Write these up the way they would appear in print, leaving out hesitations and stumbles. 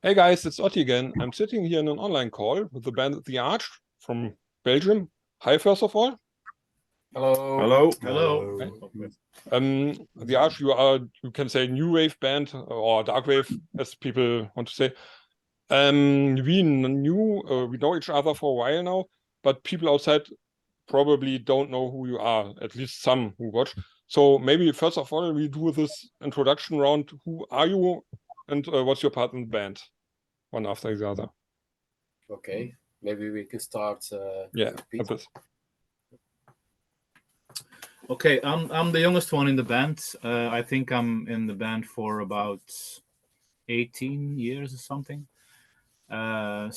Hey guys, it's Otti again. I'm sitting here in an online call with the band The Arch from Belgium. Hi, first of all. Hello. Hello. Hello. The Arch, you can say new wave band or dark wave, as people want to say. We know each other for a while now, but people outside probably don't know who you are, at least some who watch. So maybe first of all, we do this introduction round. Who are you and what's your part in the band? One after the other. Okay, maybe we can start. Yeah, with this. Okay, I'm the youngest one in the band. I think I'm in the band for about 18 years or something. Yeah,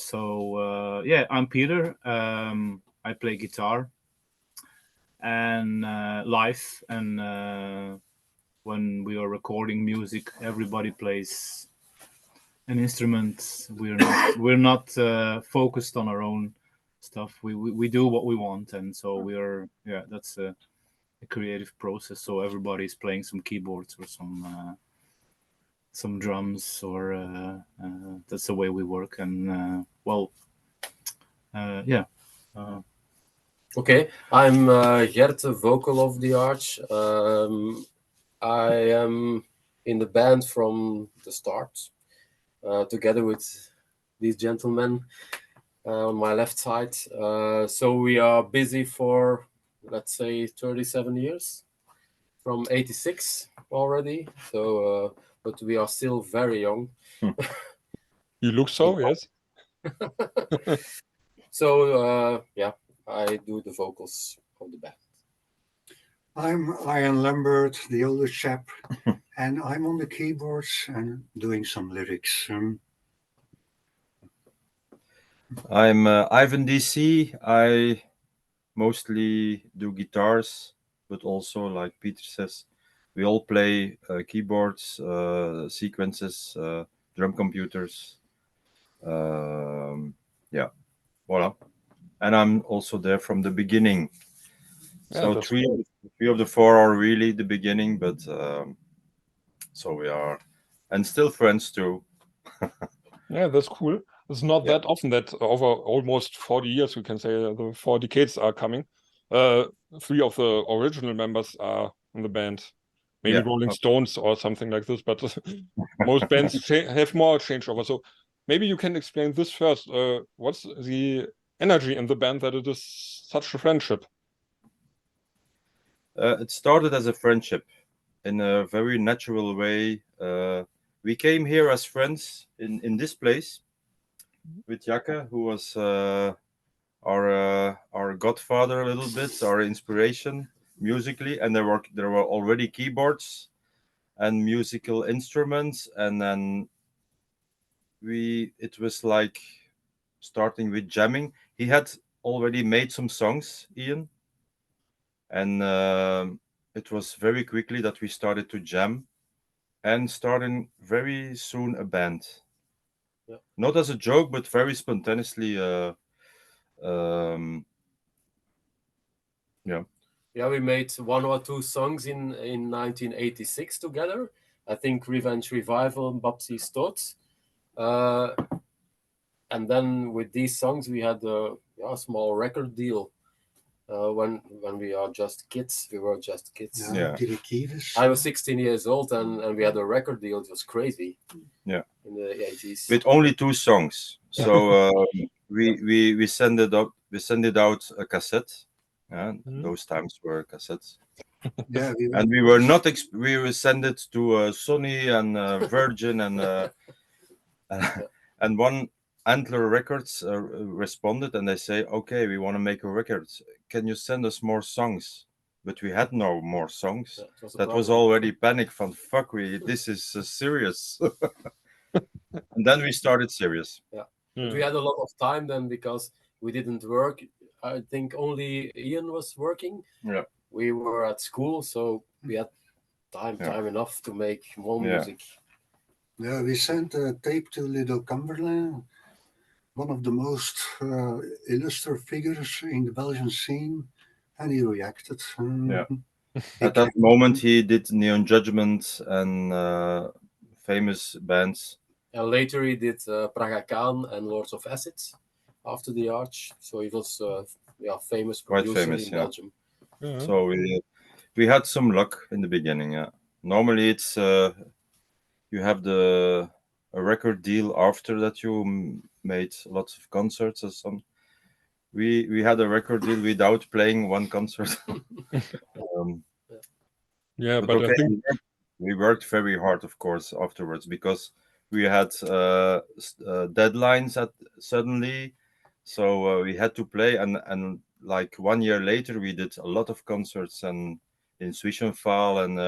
I'm Peter. I play guitar and live, and when we are recording music, everybody plays an instrument. We're not focused on our own stuff. We do what we want, and so that's a creative process. So everybody's playing some keyboards or some drums, or that's the way we work. And yeah. Okay, I'm Gert, the vocal of The Arch. I am in the band from the start, together with these gentlemen on my left side. So we are busy for, let's say, 37 years, from 86 already. So, but we are still very young. You look so, yes. So, yeah, I do the vocals of the band. I'm Ian Lambert, the older chap, and I'm on the keyboards and doing some lyrics. I'm Ivan DC. I mostly do guitars, but also, like Peter says, we all play keyboards, sequences, drum computers. Yeah, voila. And I'm also there from the beginning. Yeah, So three of the four are really the beginning, but so we are, and still friends too. Yeah, that's cool. It's not that often that over almost 40 years, we can say the 4 decades are coming. 3 of the original members are in the band. Maybe Rolling Stones or something like this, but most bands have more changeover. So maybe you can explain this first. What's the energy in the band that it is such a friendship? It started as a friendship in a very natural way. We came here as friends in this place with Jacke, who was our godfather a little bit, our inspiration musically, and there were already keyboards and musical instruments, and then it was like starting with jamming. He had already made some songs, Ian, and it was very quickly that we started to jam and starting very soon a band. Not as a joke, but very spontaneously. Yeah, we made 1 or 2 songs in 1986 together. I think Revenge Revival and Babsi Stot. And then with these songs, we had a small record deal. When we are just kids, we were just kids. I was 16 years old, and we had a record deal. It was crazy. Yeah, in the 80s. With only 2 songs, so we sent it out. We sent it out a cassette. Those times were cassettes. Yeah, and we were not. We will send it to Sony and Virgin and one. Antler Records responded, and they say, "Okay, we want to make a record. Can you send us more songs?" But we had no more songs. That was already panic from fuck. This is serious. And then we started serious. Yeah, but we had a lot of time then because we didn't work. I think only Ian was working. Yeah, we were at school, so we had time enough to make more music. Yeah, we sent a tape to Little Cumberland, one of the most illustrious figures in the Belgian scene, and he reacted. At that moment, he did Neon Judgment and famous bands, And later he did Praga Khan and Lords of Acid after the Arch. So he was famous Quite producer famous, in yeah. Belgium. Yeah. So we had some luck in the beginning. Yeah. Normally it's you have a record deal after that you made lots of concerts or something. We had a record deal without playing one concert. Yeah, But but okay, I think we worked very hard, of course, afterwards because we had deadlines suddenly, so we had to play. And like 1 year later, we did a lot of concerts and in Zwischenfall and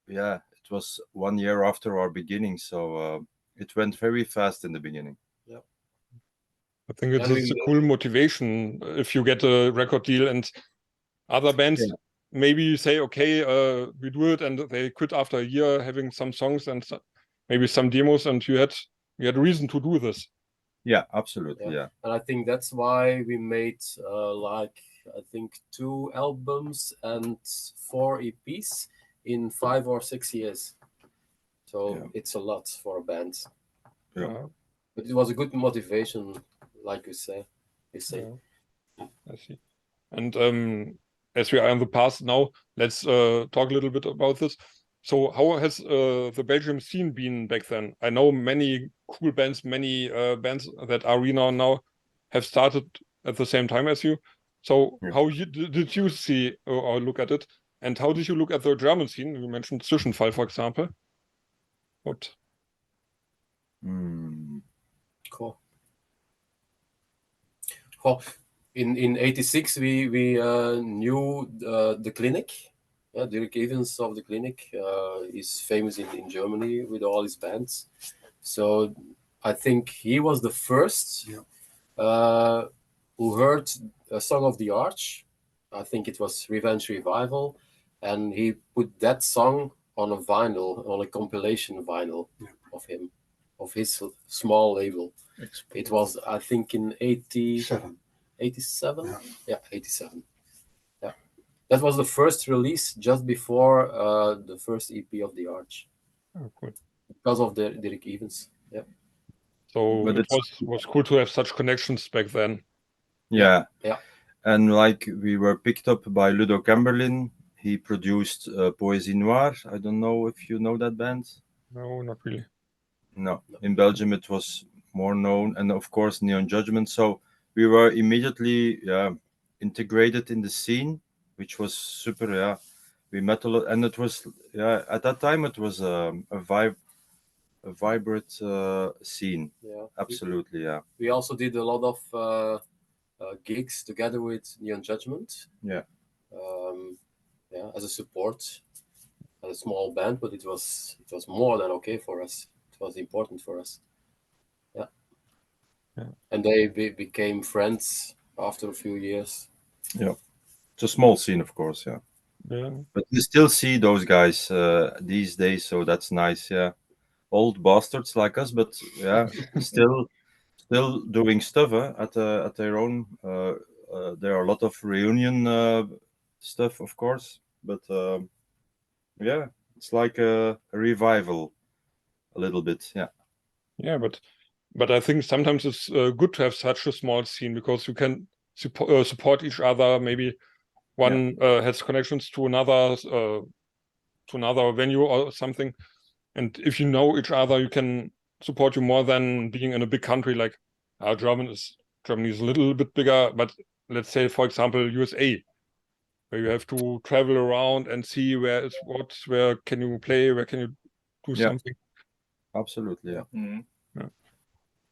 it was 1 year after our beginning, so it went very fast in the beginning. I think it's a cool motivation if you get a record deal and other bands. Yeah. Maybe you say, okay, we do it, and they quit after a year having some songs and maybe some demos, and you had a reason to do this. Yeah, absolutely. Yeah. And I think that's why we made I think 2 albums and 4 EPs in 5 or 6 years. So it's a lot for a band. Yeah. But it was a good motivation, like you say. Yeah. I see. And as we are in the past now, let's talk a little bit about this. So how has the Belgium scene been back then? I know many cool bands, many bands that are renowned now have started at the same time as you. So how did you see or look at it? And how did you look at the German scene? You mentioned Zwischenfall, for example. What? Cool. In '86 we knew the Clinic. Dirk Evans of the Clinic is famous in Germany with all his bands. So I think he was the first who heard a song of the Arch. I think it was Revenge Revival, and he put that song on a vinyl, on a compilation vinyl of him, of his small label. It was, I think, in 87. 87? Yeah, 87. Yeah. That was the first release just before the first EP of the Arch. Oh, cool. Because of the Dirk Evans. Yeah. So it was cool to have such connections back then. Yeah. Yeah. And like we were picked up by Ludo Camberlin. He produced Poésie Noire. I don't know if you know that band. No, not really. No. In Belgium it was more known, and of course Neon Judgment. So we were immediately integrated in the scene, which was super. We met a lot, and it was at that time it was a vibrant scene. Yeah. Absolutely. Yeah. We also did a lot of gigs together with Neon Judgment. Yeah. As a support, as a small band, but it was more than okay for us. It was important for us. Yeah. And they became friends after a few years. Yeah. It's a small scene, of course. Yeah. Yeah. But you still see those guys these days, so that's nice. Yeah. Old bastards like us, but still doing stuff at their own. There are a lot of reunion stuff, of course, but it's like a revival, a little bit. Yeah, but I think sometimes it's good to have such a small scene because you can support each other. Maybe one has connections to another venue or something, and if you know each other, you can support you more than being in a big country like Germany is a little bit bigger. But let's say, for example, USA, where you have to travel around and see where is what, where can you play, where can you do something. Absolutely.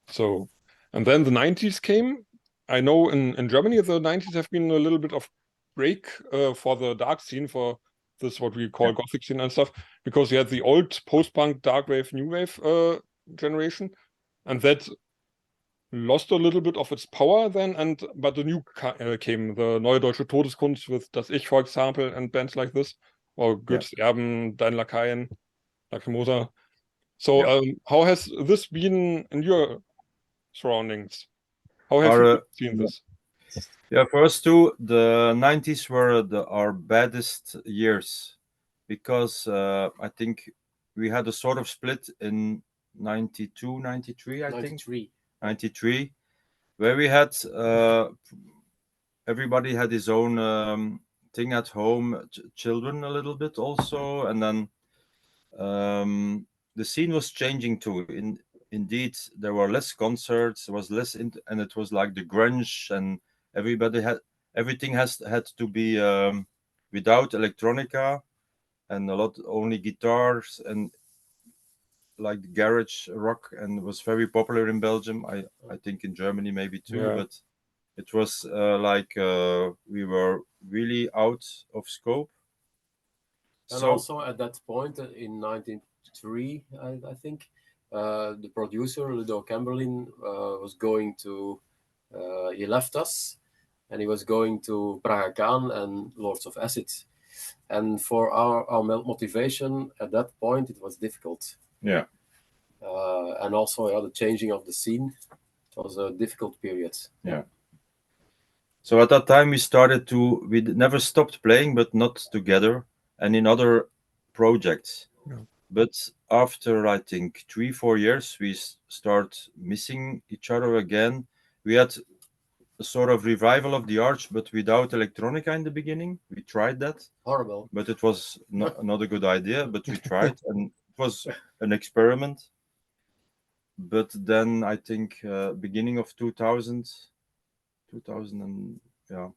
So, and then the 90s came. I know in Germany the 90s have been a little bit of break for the dark scene, for this what we call gothic scene and stuff, because you had the old post-punk, dark wave, new wave generation, and that lost a little bit of its power then, but the new came, the Neue Deutsche Todeskunst with Das Ich, for example, and bands like this, or Goethes Erben, Dein Lakaien, Lacrimosa. So how has this been in your surroundings? How have you seen this? Yeah, for us too, the 90s were our baddest years because I think we had a sort of split in 92, 93, I think. 93. 93, where we had everybody had his own thing at home, children a little bit also, and then the scene was changing too. Indeed, there were less concerts, there was less, and it was like the grunge, and everything had to be without electronica, and a lot only guitars and like the garage rock, and it was very popular in Belgium. I think in Germany maybe too, Yeah. but it was like we were really out of scope. And So also at that point in 1993, I think, the producer Ludo Camberlin was going to, he left us, and he was going to Praga Khan and Lords of Acid. And for our motivation at that point, it was difficult. yeah, And also the changing of the scene. It was a difficult period. so at that time we never stopped playing, but not together and in other projects. Yeah. But after I think 3-4 years, we start missing each other again. We had a sort of revival of the arch, but without electronica in the beginning. We tried that, Horrible. but it was not a good idea. But we tried, and it was an experiment. But then I think beginning of 2000 and yeah,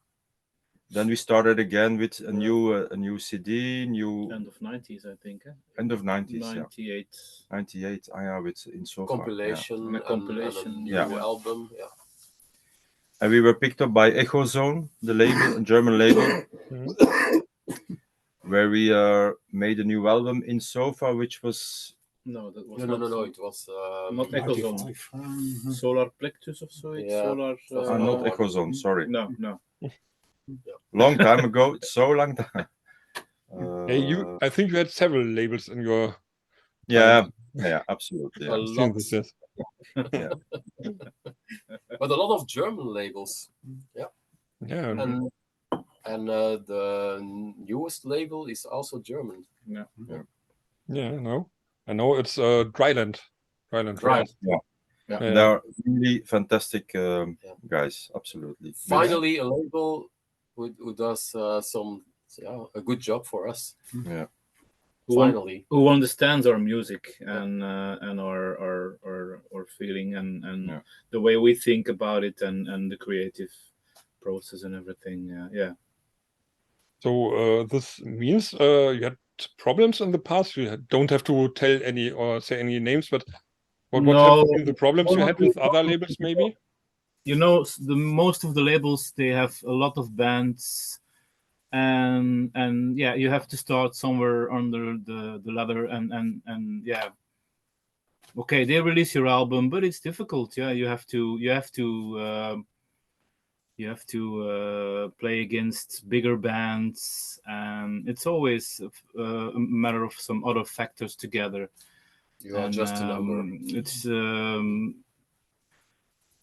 then we started again with a new CD, End of 90s, I think. end of 90s, 98. 98. Yeah, with in so Compilation, And a compilation, and a new yeah. album. Yeah. And we were picked up by Echo Zone, the label, a German label, where we made a new album in Sofa, which was No, that was No. It was not Echo Zone. 95. Solar Plexus of so. Yeah. Solar. not Echo Zone. Sorry, No. long time ago. So long time. Hey, I think you had several labels in your. Yeah, absolutely. a Yeah. I've seen lot, this, yes. but a lot of German labels. Yeah. And the newest label is also German. Yeah, I know it's Dryland. Dryland. Right. Yeah. Yeah. They are really fantastic guys. Absolutely. Finally, a label who does a good job for us. Yeah. Finally, Who understands our music and our feeling and the way we think about it and the creative process and everything. So this means you had problems in the past. You don't have to tell any or say any names, but what have been the problems you had with other labels, maybe? You know, the most of the labels, they have a lot of bands, and yeah, you have to start somewhere under the ladder, and yeah. Okay, they release your album, but it's difficult. Yeah, you have to play against bigger bands, and it's always a matter of some other factors together. you are just a number. It's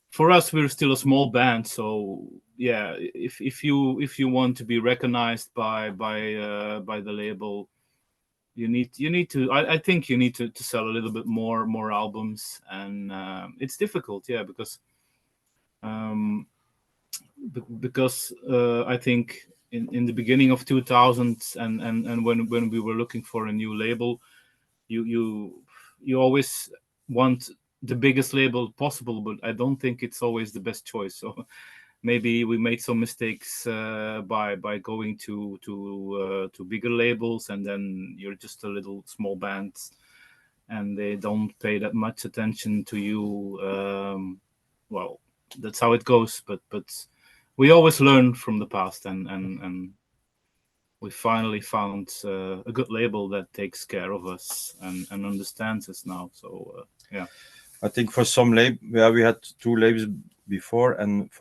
for us, we're still a small band, so yeah. If you want to be recognized by the label, you need to. I think you need to sell a little bit more albums, and it's difficult, yeah, because I think in the beginning of 2000s and when we were looking for a new label, you always want the biggest label possible, but I don't think it's always the best choice. So maybe we made some mistakes by going to bigger labels, and then you're just a little small band, and they don't pay that much attention to you. Well, that's how it goes. But we always learn from the past, and we finally found a good label that takes care of us and understands us now. So yeah. I think for some we had 2 labels before, and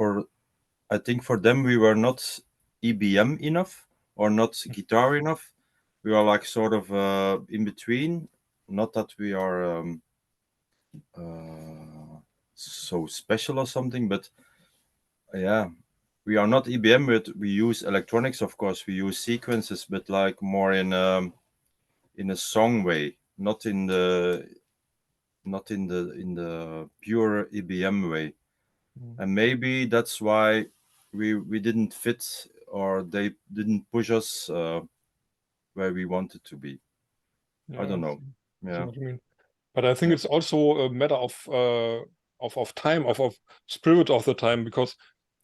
I think for them we were not EBM enough or not guitar enough. We are like sort of in between. Not that we are so special or something, but yeah, we are not EBM, but we use electronics, of course. We use sequences, but like more in a song way, not in the not in the pure EBM way. Mm. And maybe that's why we didn't fit, or they didn't push us where we wanted to be. I don't know. see Yeah, what you mean. But I think Yeah. it's also a matter of time, of spirit of the time, because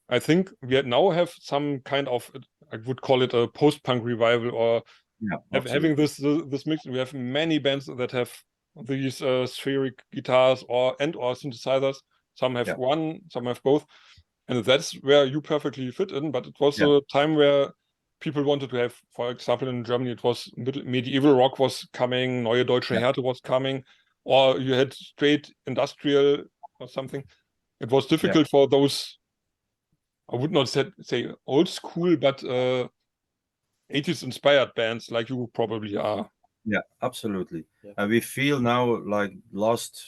I think we now have some kind of, I would call it a post-punk revival, or yeah, having absolutely. this mix. We have many bands that have these spheric guitars or synthesizers. Some have Yeah. one, some have both, and that's where you perfectly fit in. But it was Yeah. a time where people wanted to have, for example, in Germany, it was medieval rock was coming, neue deutsche Yeah. Härte was coming, or you had straight industrial or something. It was difficult for those, I would not say old school, but 80s inspired bands like you probably are. Yeah, absolutely. Yeah. And we feel now, like last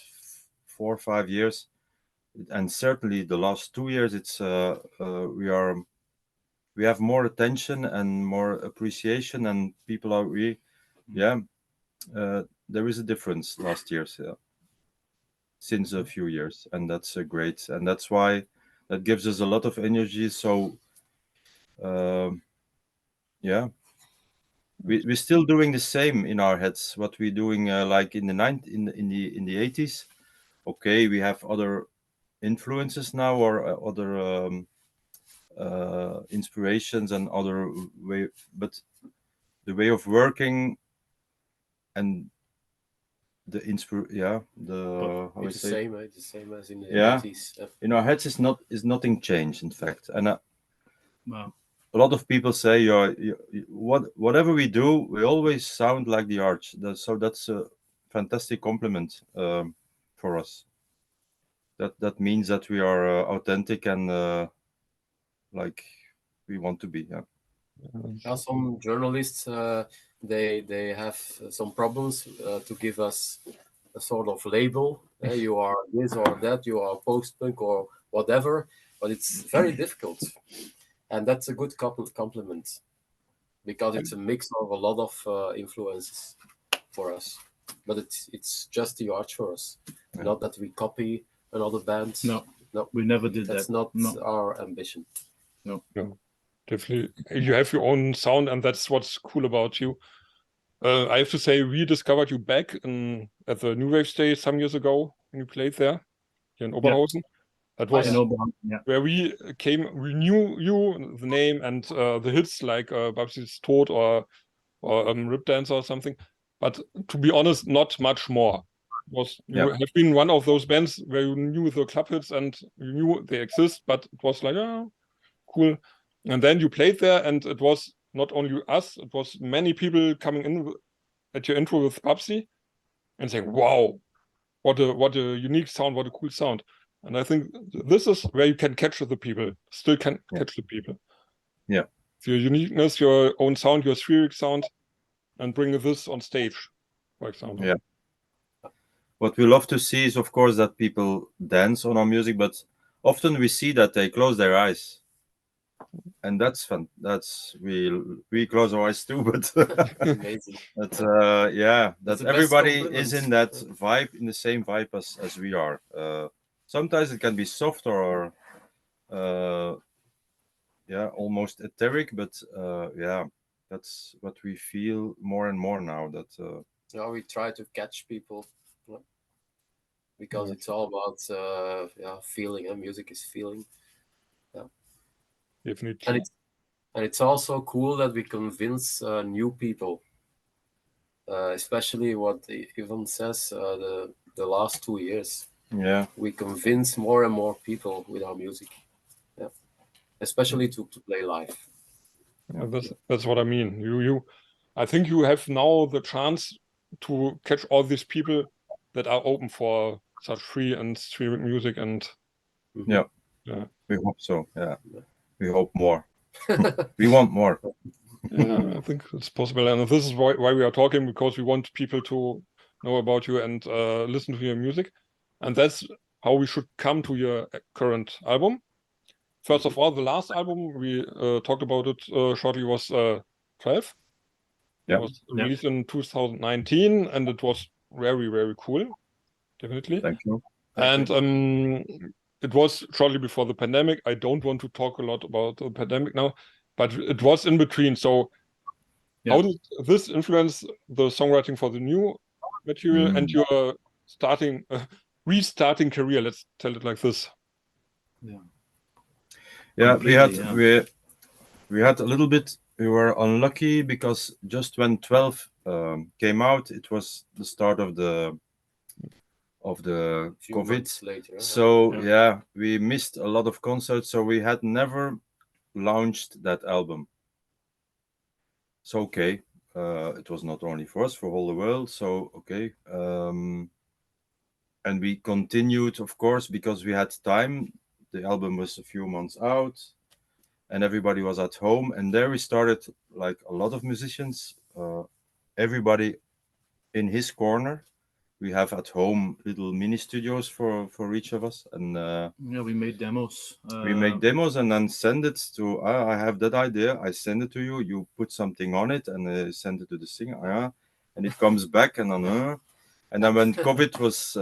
4 or 5 years, and certainly the last 2 years, it's we have more attention and more appreciation, and people are there is a difference last year's since a few years, and that's great, and that's why that gives us a lot of energy. So yeah, we're still doing the same in our heads what we're doing like in the 80s. Okay, we have other influences now, or other inspirations and other way, but the way of working and the how It's I say the same as in the Yeah. 80s. in our heads is nothing changed, in fact. And Wow. a lot of people say, whatever we do, we always sound like the arch. So that's a fantastic compliment for us. That means that we are authentic and like we want to be. Yeah. Yeah, some journalists they have some problems to give us a sort of label. You are this or that, you are post-punk or whatever, but it's very difficult, and that's a good compliment because it's a mix of a lot of influences for us. But it's just the art for us, Yeah. not that we copy another band. No, no, we never did that's that. not No. our ambition. No. Definitely, you have your own sound, and that's what's cool about you. I have to say, we discovered you back at the New Wave stage some years ago when you played there here in Oberhausen. That was where we knew you, the name, and the hits like Babsi's Tod or Rip Dancer or something. But to be honest, not much more. You have been one of those bands where you knew the club hits and you knew they exist, but it was like, oh, cool. And then you played there, and it was not only us, it was many people coming in at your intro with Babsi and saying, wow, what a unique sound, what a cool sound. And I think this is where you can catch the people, still can catch the people. Yeah. Your uniqueness, your own sound, your spheric sound, and bring this on stage, for example. Yeah. What we love to see is, of course, that people dance on our music, but often we see that they close their eyes. And that's fun. That's we close our eyes too, but Amazing. But that everybody is in that vibe, in the same vibe as we are. Sometimes it can be soft or almost etheric, but that's what we feel more and more now. That we try to catch people because it's all about feeling. And music is feeling. Yeah, definitely. And it's also cool that we convince new people, especially what Ivan says, the last 2 years. Yeah, we convince more and more people with our music. Yeah, especially to play live. Yeah, that's what I mean. I think you have now the chance to catch all these people that are open for such free and streaming music, and yeah, we hope so. Yeah, we hope more. We want more. Yeah, I think it's possible, and this is why we are talking, because we want people to know about you and listen to your music, and that's how we should come to your current album. First of all, the last album we talked about it shortly was 12. Yeah. It was released in 2019, and it was very, very cool. definitely. Thank you. And it was shortly before the pandemic. I don't want to talk a lot about the pandemic now, but it was in between. So how did this influence the songwriting for the new material and your restarting career? Let's tell it like this. Yeah, Completely, we had a little bit. We were unlucky because just when 12 came out, it was the start of the Few COVID. months later. So yeah, we missed a lot of concerts. So we had never launched that album. So okay, it was not only for us, for all the world. So okay, and we continued, of course, because we had time. The album was a few months out, and everybody was at home. And there we started, like a lot of musicians, everybody in his corner. We have at home little mini studios for each of us, and we made demos. we make demos and then send it to. I have that idea. I send it to you. You put something on it and send it to the singer. And it comes back and then. And then when COVID was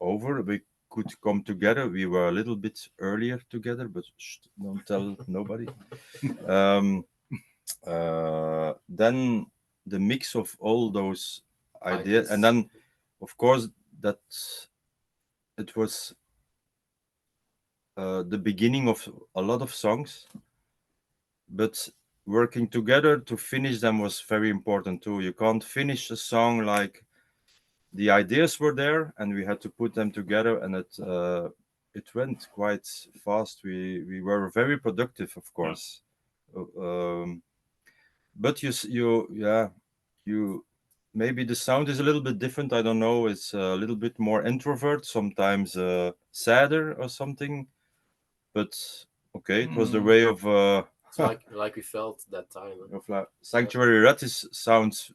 over, we could come together. We were a little bit earlier together, but don't tell nobody. Then the mix of all those ideas, and then, of course, that it was the beginning of a lot of songs, but working together to finish them was very important too. You can't finish a song like the ideas were there and we had to put them together, and it went quite fast. We were very productive, of course. But you maybe the sound is a little bit different. I don't know. It's a little bit more introvert, sometimes sadder or something. But okay, it was the way of. It's like we felt that time. Of Sanctuary Rat sounds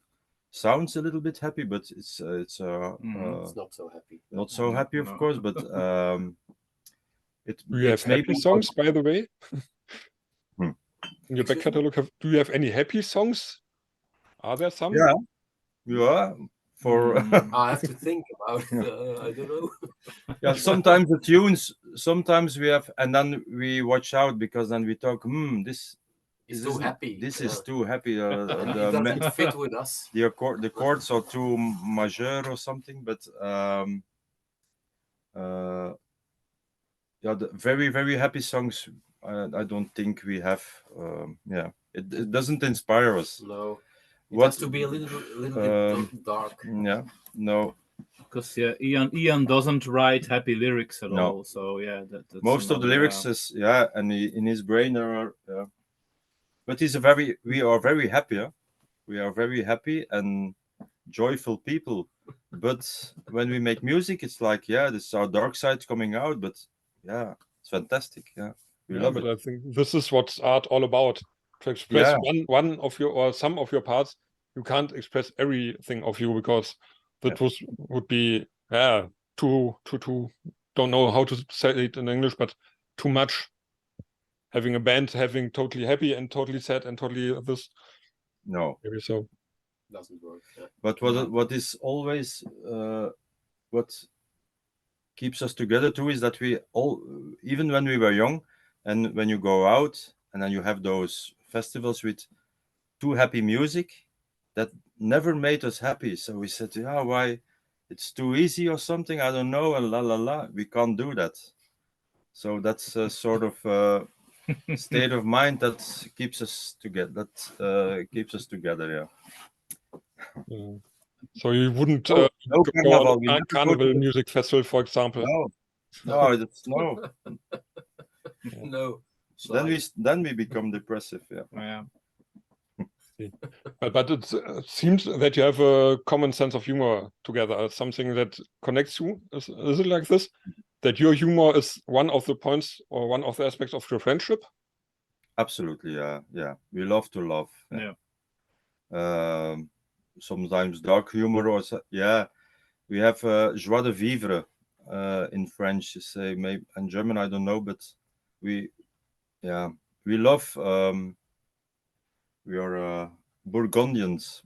a little bit happy, but it's it's not so happy. Not so happy, of course, but do you have happy songs, by the way? In your back catalog, do you have any happy songs? Are there some? Yeah. For I have to think about it. I don't know. Yeah, sometimes the tunes. Sometimes we have, and then we watch out because then we talk. This is too happy. This is too happy. It doesn't fit with us. The chords are too major or something. But the very, very happy songs. I don't think we have. It doesn't inspire us. No, it has to be a little bit dark. Yeah, no. Because Ian doesn't write happy lyrics at all. So that's most of the lyrics is and in his brain there are. But we are very happy. We are very happy and joyful people. But when we make music, it's like this is our dark side coming out. But it's fantastic. We love it. I think this is what art all about. To express one of your or some of your parts, you can't express everything of you because that would be too don't know how to say it in English, but too much. Having a band having totally happy and totally sad and totally this. No, maybe so. Doesn't work. But what is always what keeps us together too is that we all, even when we were young, and when you go out and then you have those festivals with too happy music, that never made us happy. So we said, why? It's too easy or something. I don't know. And la la la. We can't do that. So that's a sort of state of mind that keeps us together. That keeps us together. Yeah. So you wouldn't no go on a carnival music festival, for example. No, that's no. No. Then we become depressive. But it seems that you have a common sense of humor together. Something that connects you. Is it like this? That your humor is one of the points or one of the aspects of your friendship? Absolutely, yeah. We love to laugh. Sometimes dark humor, or we have joie de vivre in French. You say maybe in German, I don't know, but we love. We are Burgundians.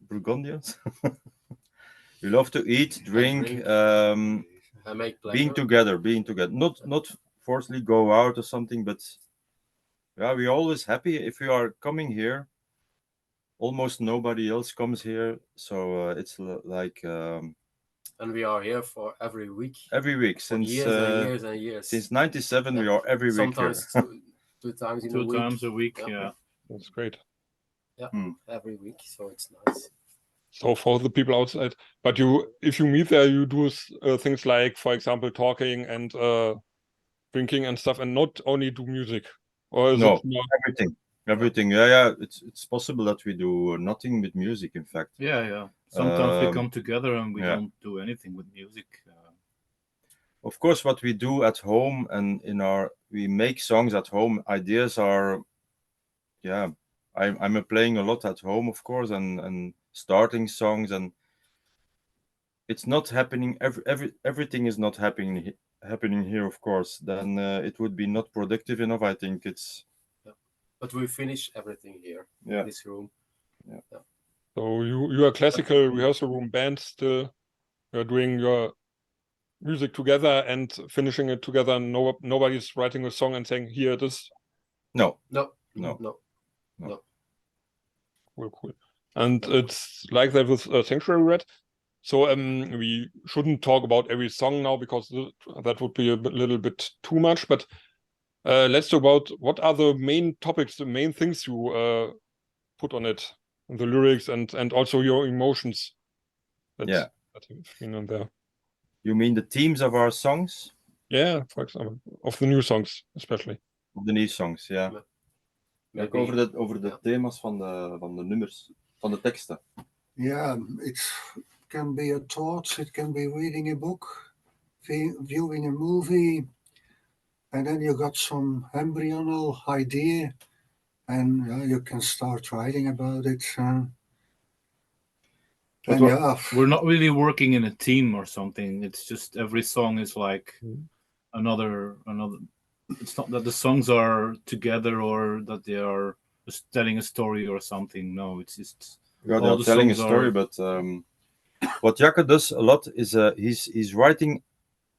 We love to eat, drink, and make being pleasure. together. Not forcefully go out or something, but yeah, we're always happy if we are coming here. Almost nobody else comes here, so it's like And we are here for every week. Every week For since years and years and years. Since '97, we are every Sometimes week here. two times in a Two week. times a week, yeah. That's great. Yeah, every week, so it's nice. So for the people outside, but if you meet there, you do things like, for example, talking and drinking and stuff, and not only do music. Or is it more... everything. Yeah. It's possible that we do nothing with music. In fact. Yeah. Sometimes we come together and we don't do anything with music. Of course, what we do at home and we make songs at home. Ideas are, I'm playing a lot at home, of course, and starting songs, and it's not happening. Everything is not happening here, of course. Then it would be not productive enough. I think it's. Yeah. But we finish everything here in this room. Yeah. So you are classical rehearsal room band still. You're doing your music together and finishing it together, and nobody's writing a song and saying, here it is. No. Cool. And it's like that with Sanctuary Red. So we shouldn't talk about every song now because that would be a little bit too much. But let's talk about what are the main topics, the main things you put on it, the lyrics and also your emotions. That have been on there. You mean the themes of our songs? Yeah, for example, of the new songs, especially. Of the new songs, ja. Kijk, over de thema's van de nummers, van de teksten. Yeah, it can be a thought, it can be reading a book, viewing a movie, and then you got some embryonal idea, and you can start writing about it. We're not really working in a team or something. It's just every song is like another. It's not that the songs are together or that they are just telling a story or something. No, it's just they're telling a story. But what Jacke does a lot is he's writing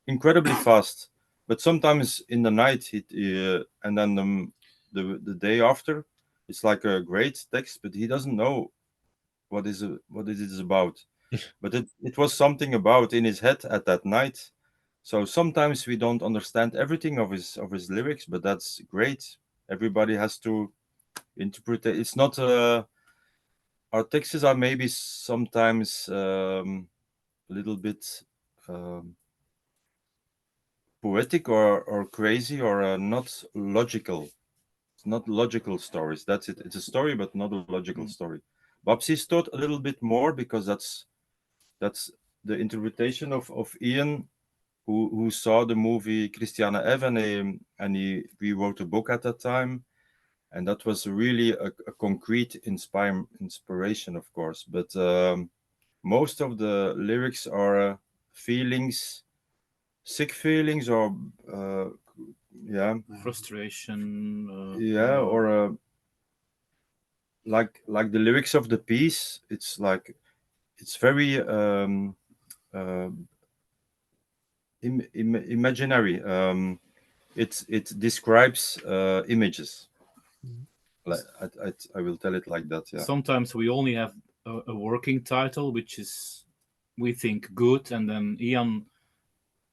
incredibly fast. But sometimes in the night, and then the day after, it's like a great text, but he doesn't know what it is about. But it was something about in his head at that night. So sometimes we don't understand everything of his lyrics, but that's great. Everybody has to interpret it. It's not our texts are maybe sometimes a little bit poetic or crazy or not logical. It's not logical stories. That's it. It's a story, but not a logical story. Babsi's thought a little bit more because that's the interpretation of Ian, who saw the movie Christiane Eve, and he wrote a book at that time, and that was really a concrete inspiration, of course. But most of the lyrics are feelings, sick feelings, or frustration. Or like the lyrics of the piece. It's like it's very imaginary. It describes images. I will tell it like that. Yeah. Sometimes we only have a working title, which is we think good, and then Ian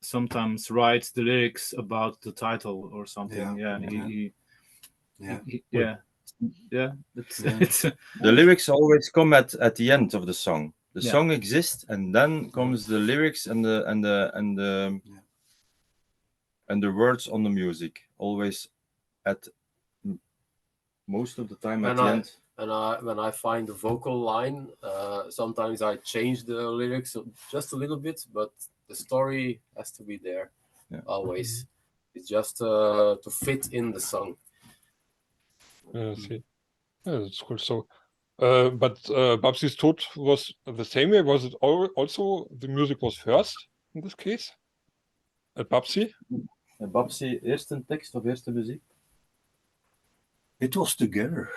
sometimes writes the lyrics about the title or something. It's the lyrics always come at the end of the song. The song exists, and then comes the lyrics and the words on the music. Always at most of the time at the end. And when I find the vocal line, sometimes I change the lyrics just a little bit, but the story has to be there always. It's just to fit in the song. See. Yeah, that's cool. So, but Babsi's thought was the same way. Was it also the music was first in this case? At Babsi? Babsi, eerst een tekst of eerst de muziek? It was together.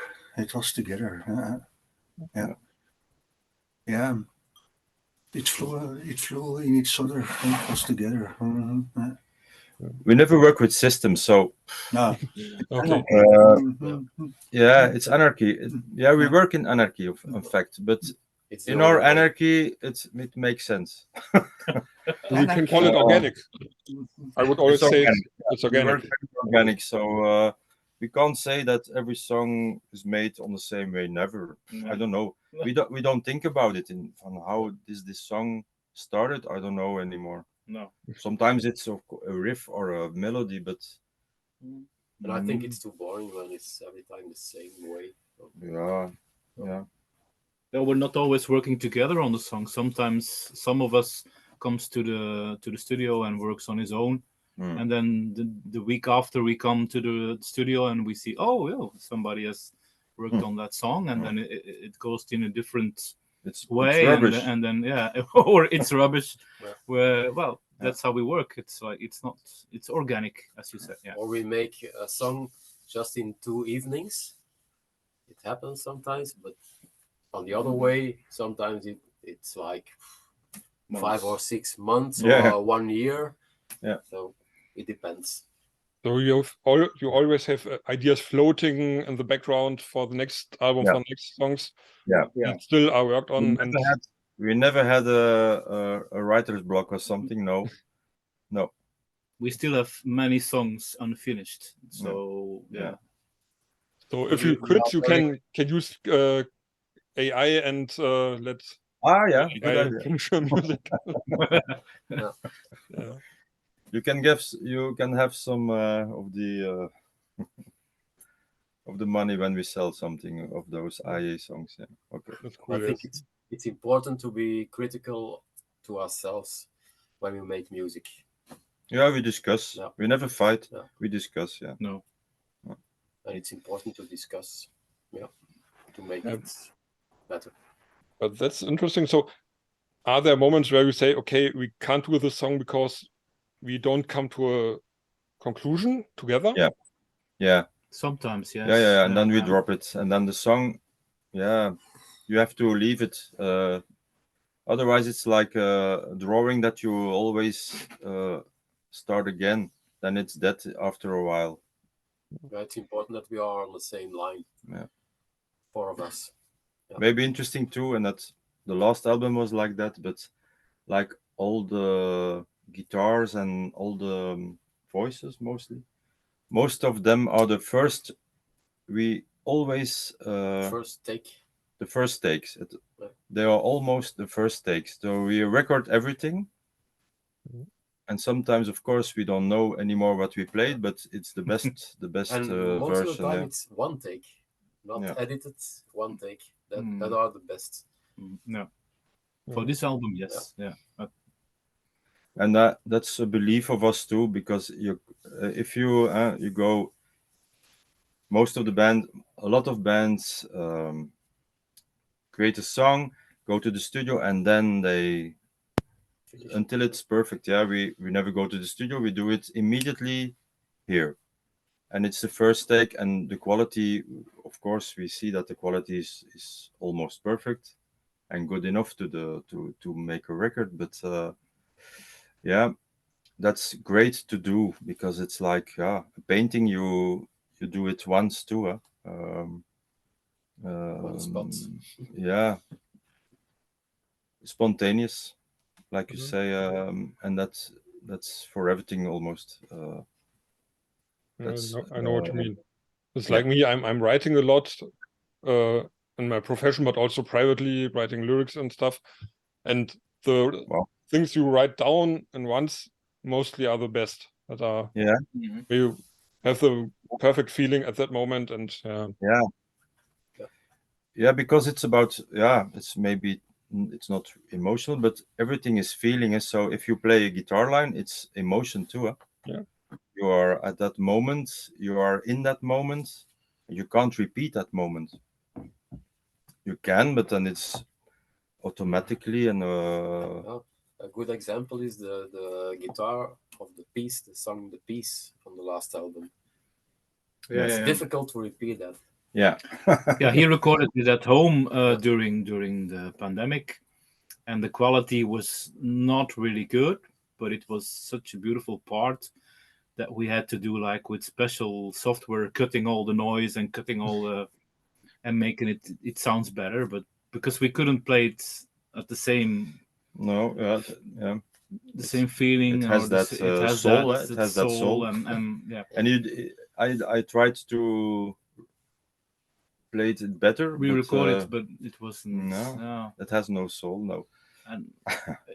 it flew in each other and it was together. We never work with systems, so Okay. yeah, it's anarchy. Yeah, we work in anarchy, in fact, but It's the in our only way. anarchy, it makes sense. We can call it organic. I would always say it's We work organic. very organic, so we can't say that every song is made on the same way. Never. I don't know. We don't think about it on how this song started. I don't know anymore. No. Sometimes it's a riff or a melody, but And I think it's too boring when it's every time the same way. yeah. No, we're not always working together on the song. Sometimes some of us comes to the studio and works on his own, and then the week after we come to the studio and we see, somebody has worked on that song, and then it goes in a different way, it's rubbish. and then or it's rubbish. Yeah. That's how we work. It's like it's organic, as you said. Yeah. Or we make a song just in 2 evenings. It happens sometimes, but on the other way, sometimes it's like 5 or 6 months or 1 year. Yeah. So it depends. So you always have ideas floating in the background for the next album, for next songs. Yeah. That still are worked on. We never had a writer's block or something. No. We still have many songs unfinished. So yeah. So if you could, you can use AI and let good idea. finish your music. Yeah. You can have some of the money when we sell something of those IA songs. Yeah. Okay. That's cool. I think it's important to be critical to ourselves when we make music. Yeah, we discuss. Yeah. We never fight. Yeah. We discuss. Yeah. No. And it's important to discuss. Yeah. To make it better. But that's interesting. So, are there moments where you say, "Okay, we can't do this song because we don't come to a conclusion together"? Yeah. Yeah. Sometimes, yes. Yeah. And then we drop it, and then the song, you have to leave it. Otherwise, it's like a drawing that you always start again. Then it's dead after a while. Yeah, it's important that we are on the same line. Yeah. 4 of us. Yeah. Maybe interesting too, and that the last album was like that, but like all the guitars and all the voices, most of them are the first. We always First take. the first takes. They are almost the first takes. So we record everything, and sometimes, of course, we don't know anymore what we played, but it's the best, and version. most of the time, it's 1 take, not edited. 1 take. That are the best. No. For this album, yes. Yeah. And that's a belief of us too, because if you go, most of the band, a lot of bands create a song, go to the studio, and then they until it's perfect. Yeah, we never go to the studio. We do it immediately here, and it's the first take, and the quality. Of course, we see that the quality is almost perfect and good enough to make a record, but. That's great to do, because it's like a painting. You do it once too. One spot. Yeah, spontaneous, like you say, and that's for everything almost. I know what you mean. It's like me. I'm writing a lot in my profession, but also privately, writing lyrics and stuff. And the things you write down in once mostly are the best. That are you have the perfect feeling at that moment, and because it's about it's not emotional, but everything is feeling. And so if you play a guitar line, it's emotion too. You are at that moment. You are in that moment. You can't repeat that moment. You can, but then it's automatically and. A good example is the guitar of the piece, the song "The Piece" on the last album. It's difficult to repeat that. Yeah, he recorded it at home during the pandemic, and the quality was not really good, but it was such a beautiful part that we had to do like with special software, cutting all the noise and cutting all the and making it sounds better. But because we couldn't play it at the same the same feeling, it has that soul. It has that soul, and yeah. And I tried to play it better. We but, recorded it, but it wasn't. No, it has no soul. No, and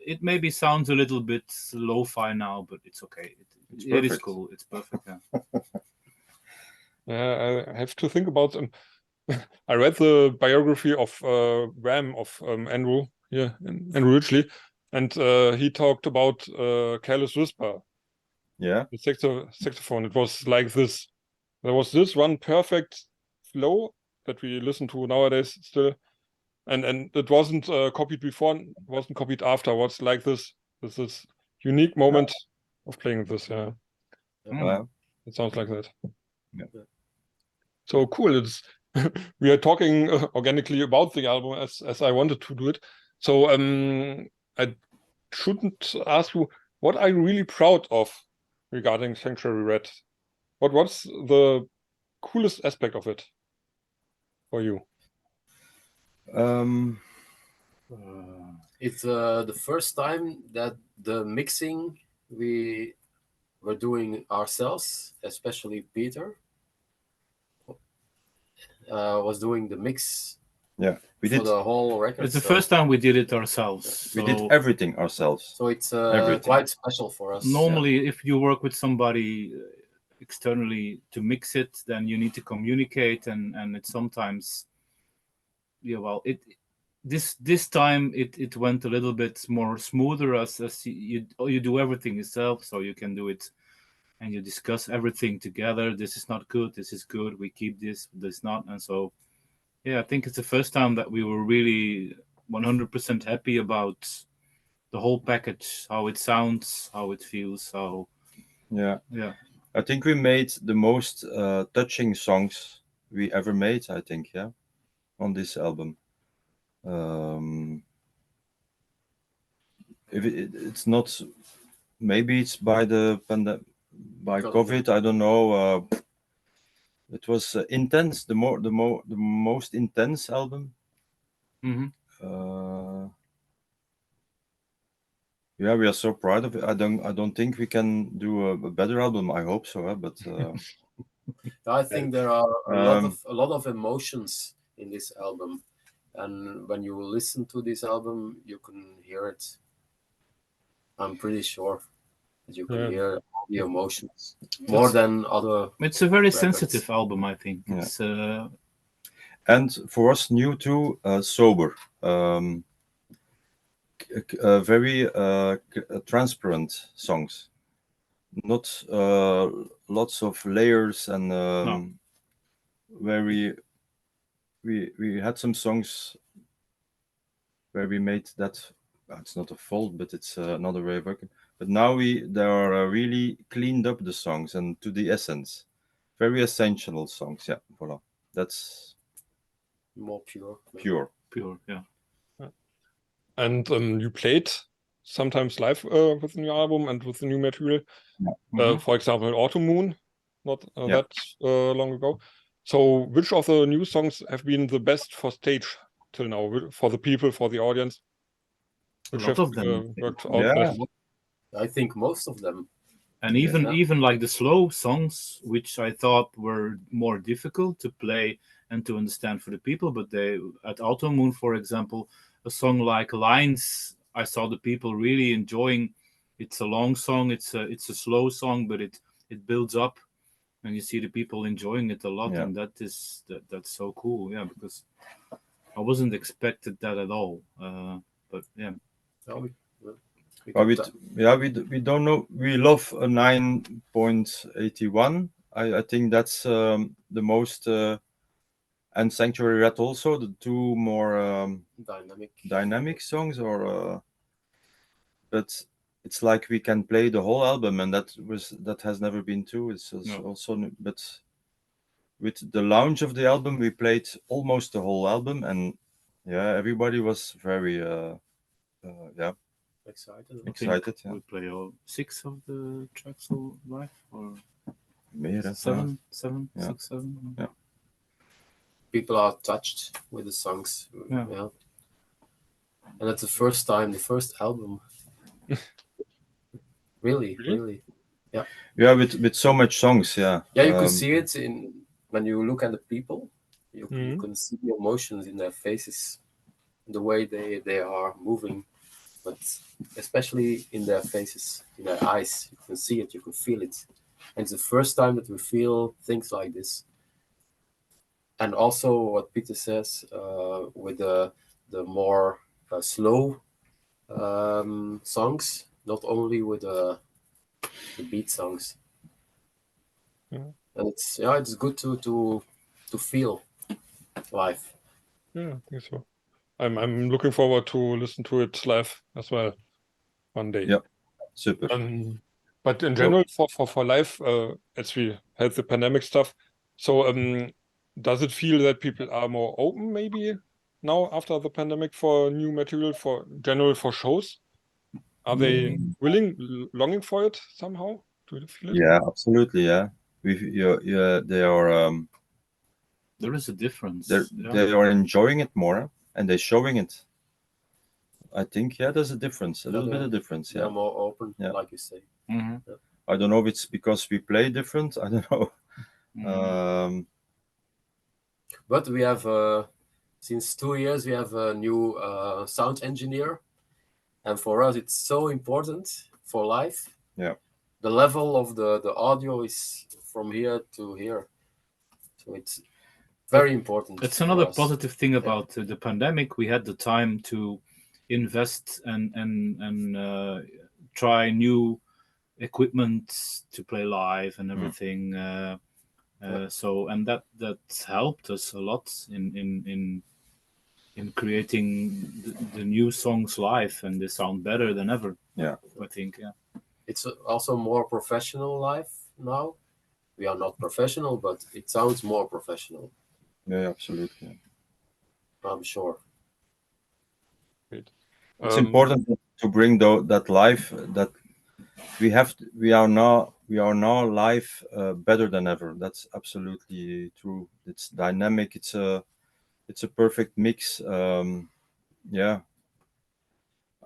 it maybe sounds a little bit lo-fi now, but it's okay. It is cool. It's perfect. Yeah, I have to think about. I read the biography of Ram of Andrew here, Andrew Ridgely, and he talked about Careless Whisper. Yeah, the saxophone. It was like this. There was this one perfect flow that we listen to nowadays still, and it wasn't copied before, wasn't copied after. It was like this. This is unique moment of playing this. Yeah, it sounds like that. Yeah. So cool. It's we are talking organically about the album as I wanted to do it. So I shouldn't ask you, what are you really proud of regarding Sanctuary Red? What's the coolest aspect of it for you? It's the first time that the mixing we were doing ourselves, especially Peter was doing the mix. Yeah, we did the whole record. It's the first time we did it ourselves. We did everything ourselves. So it's quite special for us. Normally, if you work with somebody externally to mix it, then you need to communicate, and it's sometimes, this time it went a little bit more smoother as you do everything yourself, so you can do it and you discuss everything together. This is not good, this is good, we keep this not. And so I think it's the first time that we were really 100% happy about the whole package, how it sounds, how it feels. So I think we made the most touching songs we ever made, I think, on this album. If it's not, maybe it's by COVID, I don't know. It was intense, the most intense album. We are so proud of it. I don't think we can do a better album. I hope so, but I think there are a lot of emotions in this album, and when you listen to this album, you can hear it. I'm pretty sure that you can hear all the emotions more than other. It's a very sensitive album, I think. It's and for us new too, sober. Very transparent songs, not lots of layers, and where we had some songs where we made that. It's not a fault, but it's another way of working. But now they are really cleaned up the songs and to the essence, very essential songs. Yeah, voila, that's more pure. Pure, yeah. And you played sometimes live with the new album and with the new material. For example, Autumn Moon, not that long ago. So which of the new songs have been the best for stage till now, for the people, for the audience? Which a lot of them worked out best? I think most of them. And even like the slow songs, which I thought were more difficult to play and to understand for the people, but at Autumn Moon, for example, a song like Lines, I saw the people really enjoying. It's a long song, it's a slow song, but it builds up, and you see the people enjoying it a lot, and that's so cool, because I wasn't expected that at all. But we don't know. We love a 9.81. I think that's the most. And Sanctuary Red also, the two more dynamic songs, but it's like we can play the whole album, and that has never been true. It's also, but with the launch of the album, we played almost the whole album, and everybody was very yeah, Excited. excited. Yeah. We play all 6 of the tracks live, or Meer, 7, 7, Yeah. 6, 7. Yeah. People are touched with the songs. Yeah. And that's the first time, the first album. Really? Yeah, with so much songs. Yeah. Yeah, you could see it when you look at the people. You Mhm. can see the emotions in their faces, the way they are moving, but especially in their faces, in their eyes. You can see it, you can feel it. And it's the first time that we feel things like this. And also what Peter says, with the more slow songs, not only with the beat songs. Yeah. And it's good to feel live. Yeah, I think so. I'm looking forward to listen to it live as well one day. Yeah. Super. But in general, for life, as we had the pandemic stuff, so does it feel that people are more open maybe now after the pandemic for new material, for shows? Are they willing, longing for it somehow? Do you feel it? Yeah, absolutely. Yeah, they are. There is a difference. They are enjoying it more, and they're showing it. I think there's a difference, a little bit of difference. They're more open, Yeah. like you say. Mhm. I don't know if it's because we play different. I don't know. But we have since 2 years we have a new sound engineer, and for us it's so important for life. Yeah. The level of the audio is from here to here, so it's very important. It's another for us. positive thing about the pandemic. We had the time to invest and try new equipment to play live and everything. So and that helped us a lot in creating the new songs live, and they sound better than ever. Yeah, I think. Yeah, It's also more professional live now. We are not professional, but it sounds more professional. yeah, absolutely. I'm sure. Great. It's important to bring that live. That we are now live better than ever. That's absolutely true. It's dynamic. It's a perfect mix. Yeah,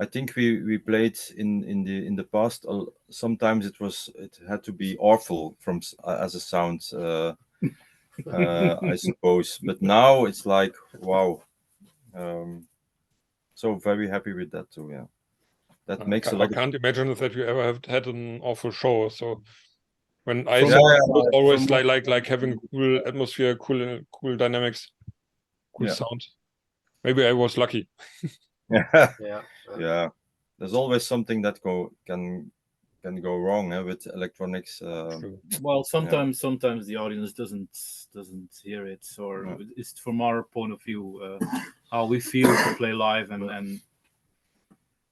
I think we played in the past. Sometimes it had to be awful from as a sound. I suppose, but now it's like wow. So very happy with that too. Yeah, that makes a lot. I can't imagine that you ever have had an awful show. So when I From saw our it, it was side, always from like having cool atmosphere, cool dynamics, cool Yeah. sound. Maybe I was lucky. Yeah. Yeah, there's always something that can go wrong with electronics. True. well, sometimes the audience doesn't hear it, or it's from our point of view how we feel to play live, and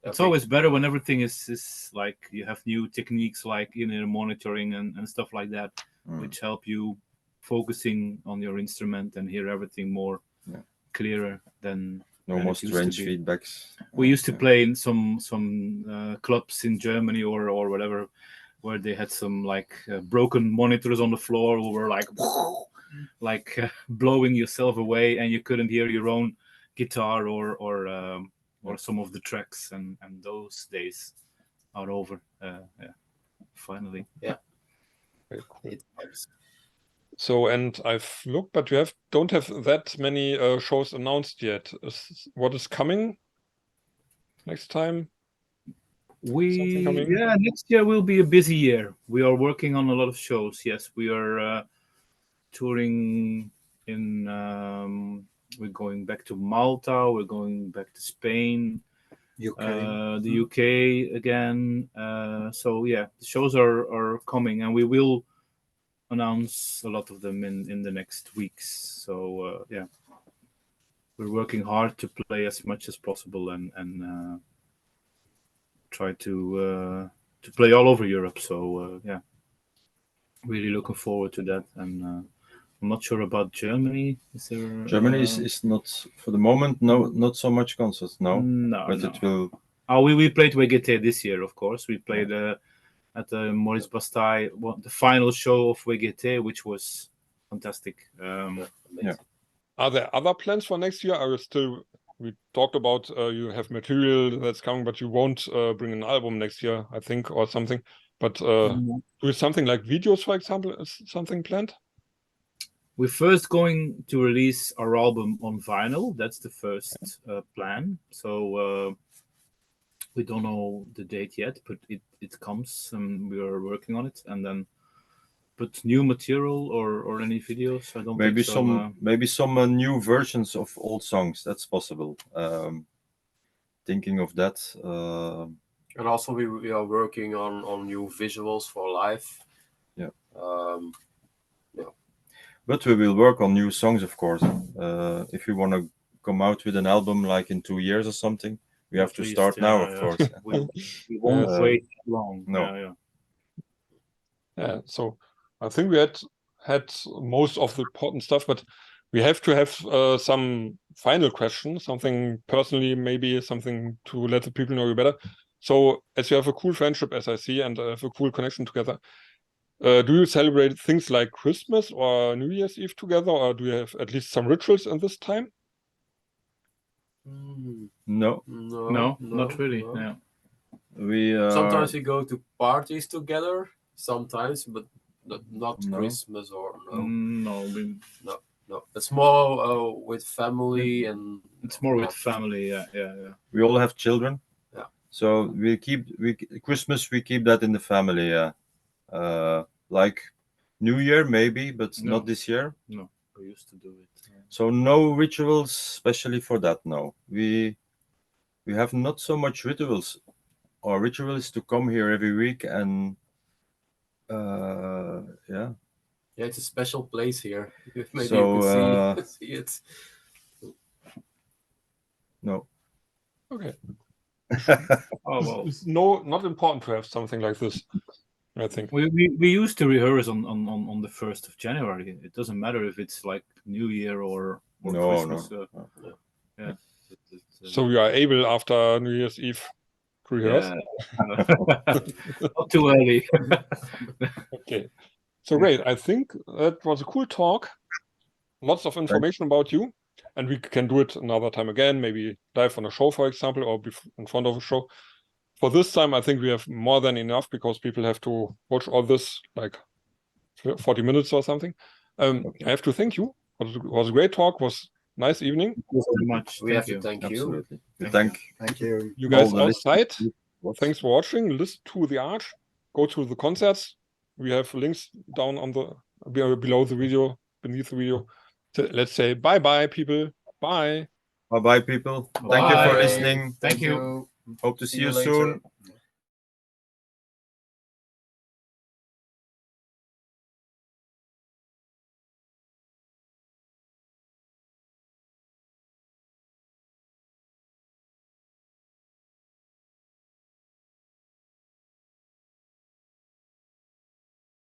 it's always better when everything is like you have new techniques like in-ear monitoring and stuff like that, which help you focusing on your instrument and hear everything more clearer than. No more strange feedbacks. We used to play in some clubs in Germany or whatever, where they had some like broken monitors on the floor, who were like blowing yourself away, and you couldn't hear your own guitar or some of the tracks. And those days are over. Finally. Yeah. Very cool. It helps. So, and I've looked, but you don't have that many shows announced yet. What is coming next time? Something coming? Next year will be a busy year. We are working on a lot of shows. Yes, we are touring in. We're going back to Malta. We're going back to Spain. UK. The UK again. So yeah, the shows are coming, and we will announce a lot of them in the next weeks. So yeah, we're working hard to play as much as possible and try to play all over Europe. So yeah, really looking forward to that. And I'm not sure about Germany. Is there? Germany is not for the moment. No, not so much concerts. No, No, but no. it will. Oh, we played WGT this year, of course. We played at the Maurice Bastille, the final show of WGT, which was fantastic. Amazing. Are there other plans for next year? Are you still? We talked about you have material that's coming, but you won't bring an album next year, I think, or something. But do something like videos, for example, is something planned? We're first going to release our album on vinyl. That's the first plan. So we don't know the date yet, but it comes, and we are working on it. And then, but new material or any videos, I don't Maybe think so. maybe some new versions of old songs. That's possible. Thinking of that. And also we are working on new visuals for live. Yeah. Yeah. But we will work on new songs, of course. If we want to come out with an album like in 2 years or something, we have At to least, start now, of yeah. course. We won't wait too long. No. Yeah. So I think we had most of the important stuff, but we have to have some final questions, something personally, maybe something to let the people know you better. So as you have a cool friendship, as I see, and have a cool connection together, do you celebrate things like Christmas or New Year's Eve together, or do you have at least some rituals in this time? No. No, not really. No. Yeah. We Sometimes we go to parties together. Sometimes, but not No. Christmas or No, no. It's more with family and. it's more with family. Yeah. we all have children. Yeah. So Christmas we keep that in the family. Like New Year maybe, but No. not this year. No, we used to do it. So no rituals, especially for that. No, we have not so much rituals. Our ritual is to come here every week and yeah. Yeah, it's a special place here. Maybe So, you can see it. No. Okay. Oh well. It's not important to have something like this, I think. We used to rehearse on the 1st of January. It doesn't matter if it's like New Year or No, Christmas. no. Yeah. So you are able after New Year's Eve to rehearse? Yeah. Not too early. Okay. So great. I think that was a cool talk. Lots of information about you. And we can do it another time again, maybe live on a show, for example, or in front of a show. For this time, I think we have more than enough because people have to watch all this like 40 minutes or something. I have to thank you. It was a great talk. It was a nice evening. Thank you very much. We have to thank you. Absolutely. We Thank thank You guys all the outside. listeners. Thanks for watching. Listen to the art. Go to the concerts. We have links down on the below the video, beneath the video. So let's say bye-bye, people. Bye. Bye-bye, people. Thank you for listening. Thank you. Hope to see you later. soon.